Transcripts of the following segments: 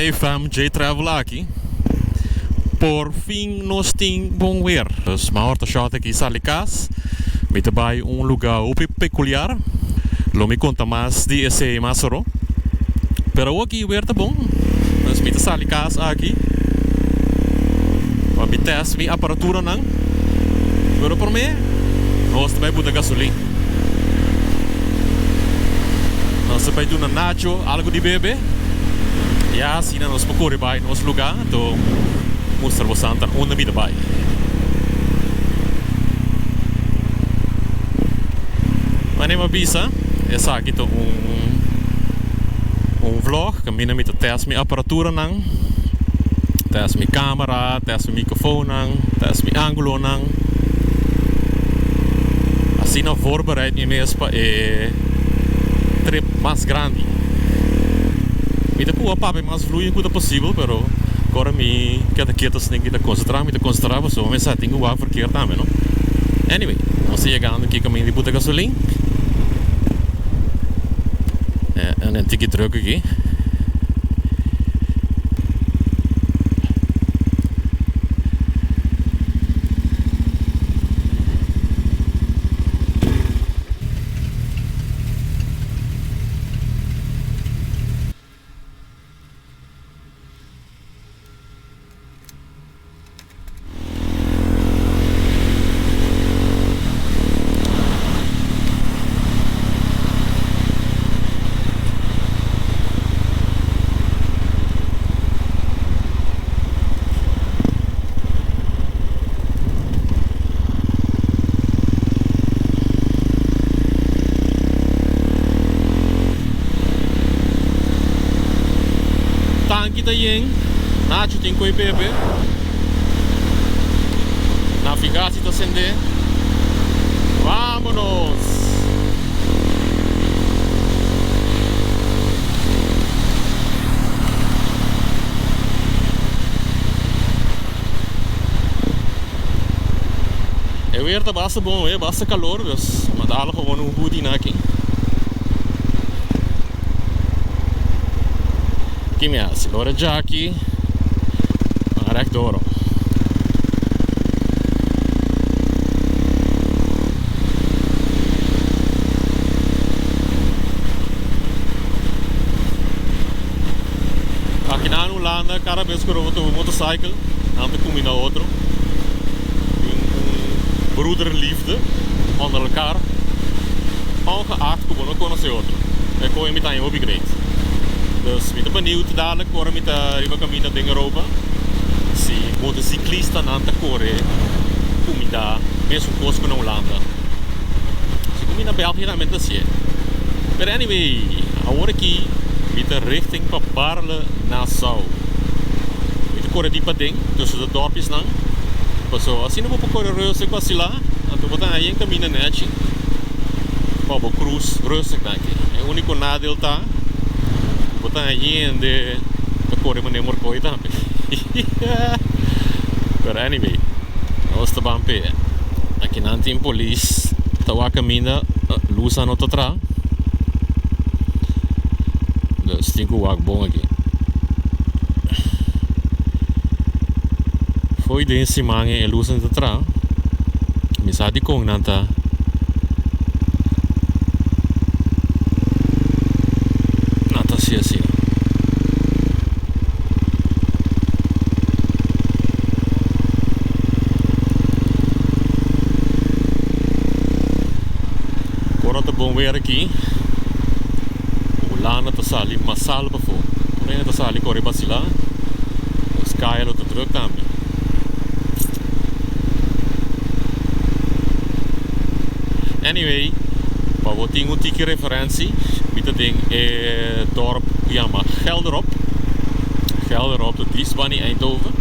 Hey fam, J Travel aqui. Por fim nós tem bom weer. Dus maar horta shot aqui Salicas. Met erbij lugar peculiar. Lo me conta mais de esse Masoro. Pero aqui weer tá bom. Dus met Salicas aqui. Para test minha aparatura não. Pero por mim, nós também botar gasolina. Nós também do nacho, algo de bebê. Ja, assim nós procuramos bij nosso lugar, então mostrar você antar onde me vai. Mas nem uma bisa, essa aqui é vlog, que mina met test minha aparatura não, test minha câmera, test minha microfone não, test minha ângulo não. Assim não voorbereid me mesmo para trip mais grande. Me dá para papo mais fluido quanto possível, pero agora me cada quieto assim que concentrar só, mas já tenho o verkeer também, não? Anyway, nós chegando aqui caminho de botar gasolina. En een tikje druk aqui. Aqui tá aí, Nacho tem coi bebê. Navegação está acender. Vámonos! É weer tá bastante bom, é bastante calor, mas dá gewoon um hoodie aqui. Aqui me hace, agora já aqui, rechtdoor. Aqui na Holanda, cada vez que eu vou motorcycle, dan kom je naar outro. Broederliefde onder elkaar, ongeacht hoe we kunnen zien outro. Ik kon je met een upgrade. Dus we zijn benieuwd dadelijk waarom we de caminho de Europa. Se motociclista não está correr, comida, mesmo coisa na Holanda. Se comida na België também está assim. But anyway, agora aqui, we zijn richting para Barle-Nassau. We zijn correr die pading tussen de dorpjes lang. So, assim não vou correr rustig quase lá, então vou estar aí em caminho net. Para cruz rustig daqui. É o único nadeel tá. Botar aí onde a correr maneira morcoi também. But anyway, nós estamos bem. Aqui não tem polícia. Está a caminhar, luz não está atrás. Dus tem que o bom aqui. Foi de cima e luz não está atrás. Mas a de com não está. Assim. Agora tá bom ver aqui. O lana tá sali masal para fora. Porém tá sali corre para lá. Os caras tá druk também. Anyway, para você ter um ticket referência. Dit ding is dorp Jama Gelderop. Gelderop, dat is van Eindhoven.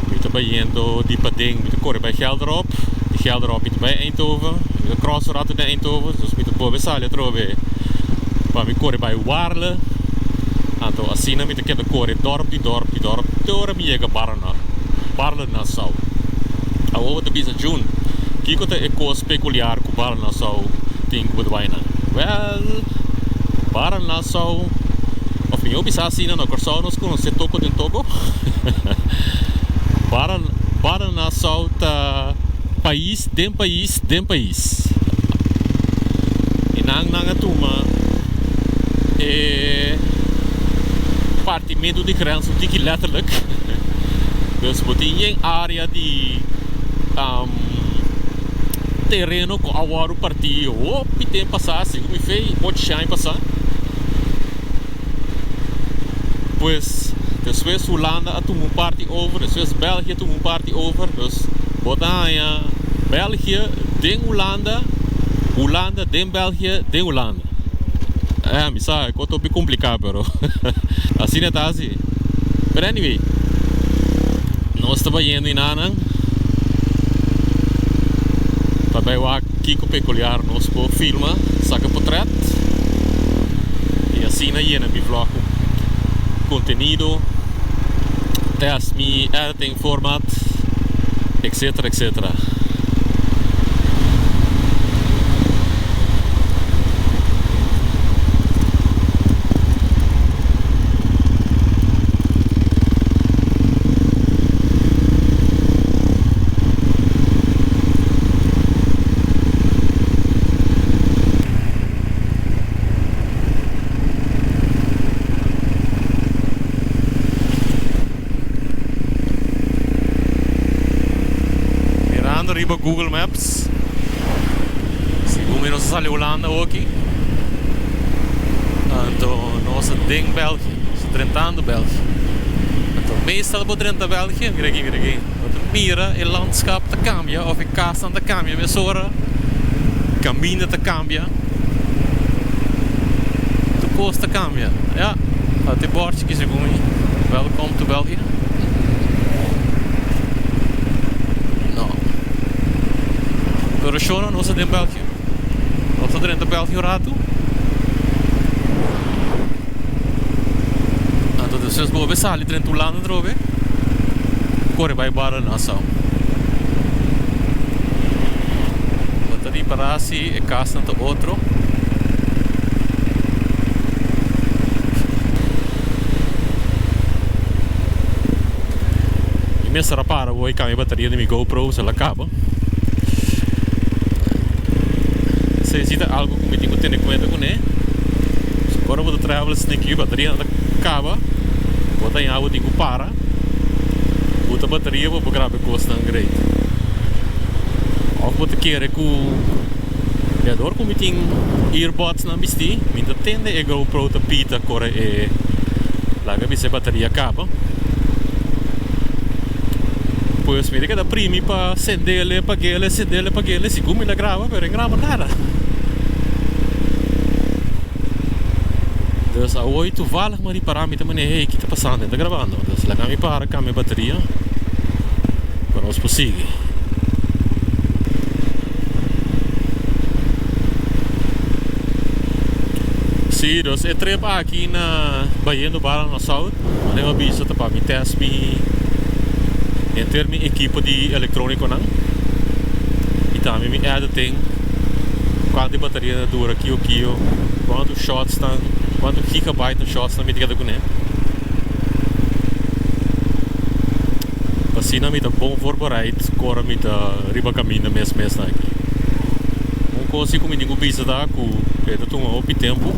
We zijn bij die pading, we corren bij Gelderop. Die Gelderop is bij Eindhoven. We crossraad in Eindhoven, dus we moeten boven Salje trouwen. Maar we corren bij Waarle. En toen Asina met de corren die dorp. Door me je Barle-Nassau. Over de bisa June. Kijk wat de eco speculiar com Barle-Nassau. Think wat wij nou. Well, Barle-Nassau, Of meu bisa assim na Corsão nós conhece toco de toco. para na solta país, dem país, dem país. E nang atuma é partimento de criança de que letterlijk. Dus botinha em área de terreno com o partido. O que tem passar assim, como fez, pode chegar passar. Pois depois Holanda tomou parte over, depois België tomou parte over, dus botanha België den Holanda, Holanda den België den Holanda. Me sabe, é um pouco complicado, pero assim não tá assim. But anyway, nós estamos indo em Nanang. Também o aqui com peculiar nós por filma, saca portrait. E assim na minha vlog conteúdo, test me editing format, etc, etc. Riba Google Maps. Segundo nós sale Holanda aqui. Então nós tem België, tentando België. Então meestal por dentro België, aqui. Mira o landschap te cambia, of a casa te cambia, met zora cammine te cambia. De kost te cambia. Ja, dat die bordje is gewoon. Welcome to België. Pero shono não se tem België. Nós estamos dentro de België rato. Então depois vou ver ali dentro do Holanda drobe. Corre vai para nação. Botari para si e casa to outro. E me sarà para voi cambia bateria de mi GoPro se ela acaba. Necessita algo que me tenho que ter em conta com ele. Agora vou trabalhar assim aqui, a bateria acaba, bota em água, tenho que parar, bota a bateria, vou gravar com o stand great. Ou vou ter que ir com o adoro como tem earbuds na misti, me entende é GoPro ta pita corre e larga se a bateria acaba. Pois me diga da primi para acendê-le, apaguê-le, acendê-le, apaguê-le, se como ele grava, mas não grava nada. Dus a 8 toevallig maar die parameter meneer, hey, que está passando, está gravando. Dus lá me para, cá minha bateria para nós prosseguir. Sim, dus eu trepa aqui na Bahia do Barra no South, mas eu aviso para me testar em termos de equipe de eletrônico não. E também me editing quanto bateria dura aqui o quilo, quantos shots estão, quanto gigabyte de shots estão metidos com ele. Assim não me dá bom voorbereid, corre me dá riba caminho mesmo aqui. Coisa como ninguém precisa dar com é tomar o tempo.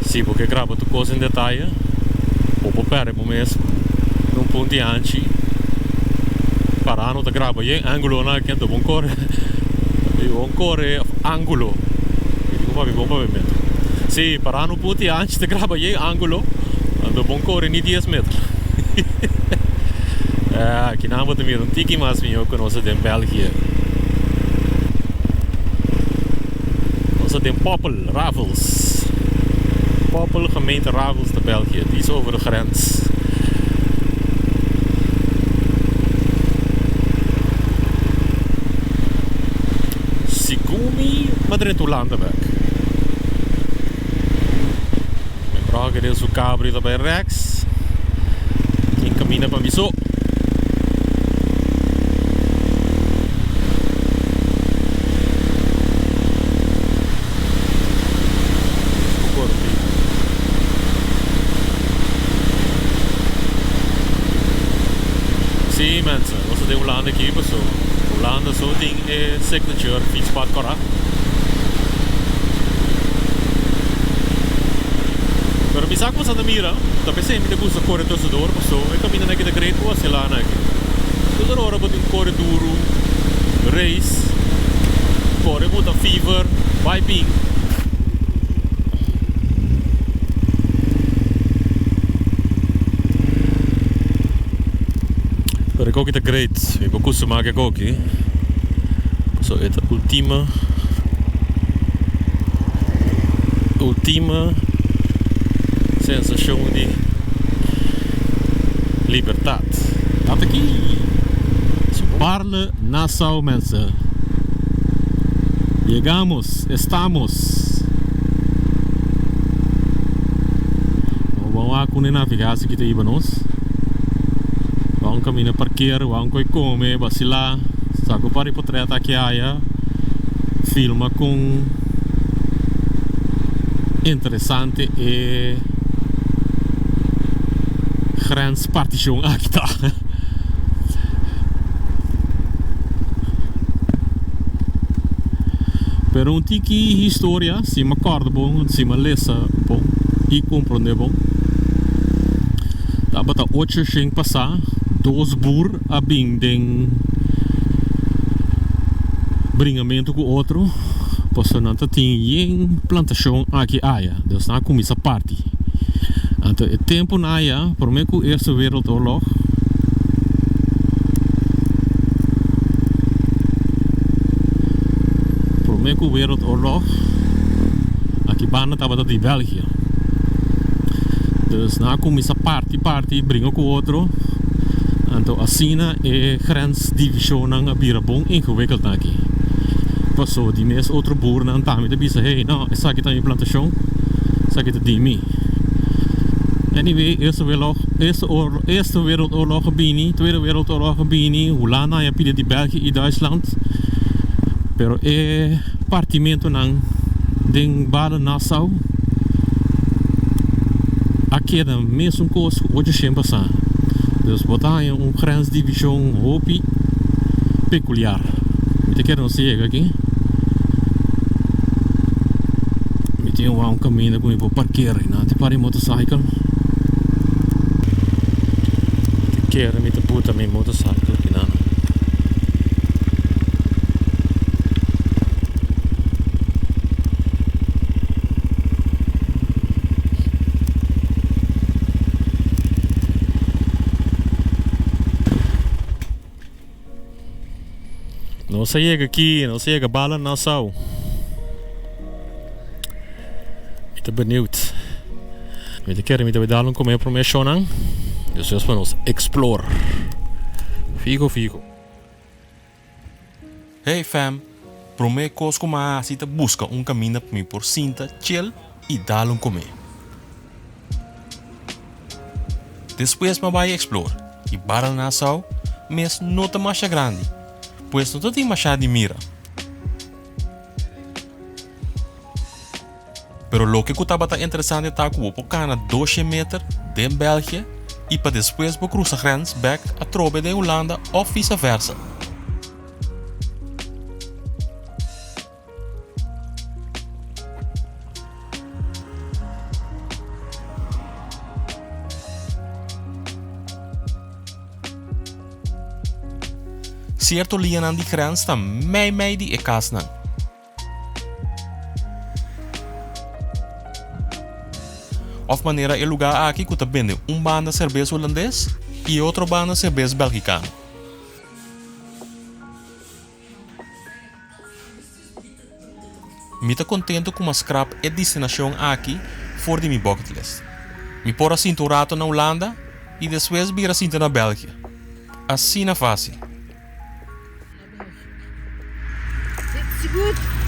Sim, porque grava tu coisa em detalhe. Ou para o mesmo num ponto de antes. Para não te grava em ângulo na que é do bom cor. E bom cor é ângulo. E digo vai bom para ver. Sim, para no ponto de antes te grava em ângulo. Do bom cor é nem 10 metros. Aqui não vou te mirar um tique mais minha que nós em België. Tem Poppel, Ravels. Poppel, gemeente Ravels de België. Die is over de grens. Sigumi, Madrid Holanda weg. We vragen dus o cabrio daarbij rechts. In cammina para Miso. de Holanda aqui, pessoal. Holanda só tem signature fietspad correct. Pero bisa ko sa namira, tapi sa mi debusa corredor tusudor, pessoal. E caminho aqui da Great Wall, sei lá, aqui. Tudo hora botin corredor, race, corre muita fever, piping. Pero ik ook het great. Ik ook zo maak ik ook hè. Zo het ultieme sensação de liberdade. Dat aqui. Parle Nassau mensen. Estamos. Vamos a com navegação que tem aí nós. Vamos caminhar parquear, vamos comer, vacilar, saco para ir para aqui aia, filma com interessante e grenspartition aqui tá. Pero um tiki história, se me acorda bom, se me lesa bom e compreender bom. Tá bata 8 sem passar. Dos boer a den bringamento com outro, possananta tem plantação aqui aia, dus na começa parte. Então o tempo na aia, por meio que Eerste Wereldoorlog, por meio que o Wereldoorlog, aqui bana estava de België. Dus na começa parte, bringa com outro. Então assim é grensdivisie nang abirabong ingewikkeld aqui. Passou die mes outro boer na antami de bisa hey, não, essa aqui também plantação, essa aqui de mi. Anyway, Eerste Wereldoorlog gebini, Tweede Wereldoorlog gebini, Holanda ja pide die België en Duitsland. Pero partimento nang ding Bade Nassau. Aqui é mesmo coisa hoje sempre passar. Dus botar grensdivisie hopi peculiar. Moet ik er nog zeggen aqui? Met een caminho com eu parquear, né? Te pare motorcycle. Te quero met de puta mijn motorcycle aqui, né? Não chega aqui, não chega bala Nassau. Ik ben benieuwd. Met de keer met we dadelijk komen op mijn show aan. Dus dat is van ons explore. Figo. Hey fam, promei cos como assim te busca caminho para mim por cinta, chill e dar comer. Depois me vai explore. E para Nassau, mas não é mais grande. Pois não tem mais de mira. Pero lo que estava interessante é que o cana 12 meter de België e para depois para cruzar a grens back a trobe de Holanda ou vice-versa. Certo linha aan die grens staan mij die ekas nan. Of maneira é lugar aqui que vende banda cerveja holandês e outra banda cerveja belgicana. Me tá contento com uma scrap e destinação aqui voor die mi bucket list. Me por assim um rato na Holanda e depois vir assim na België. Assim na fácil. Zit ze goed?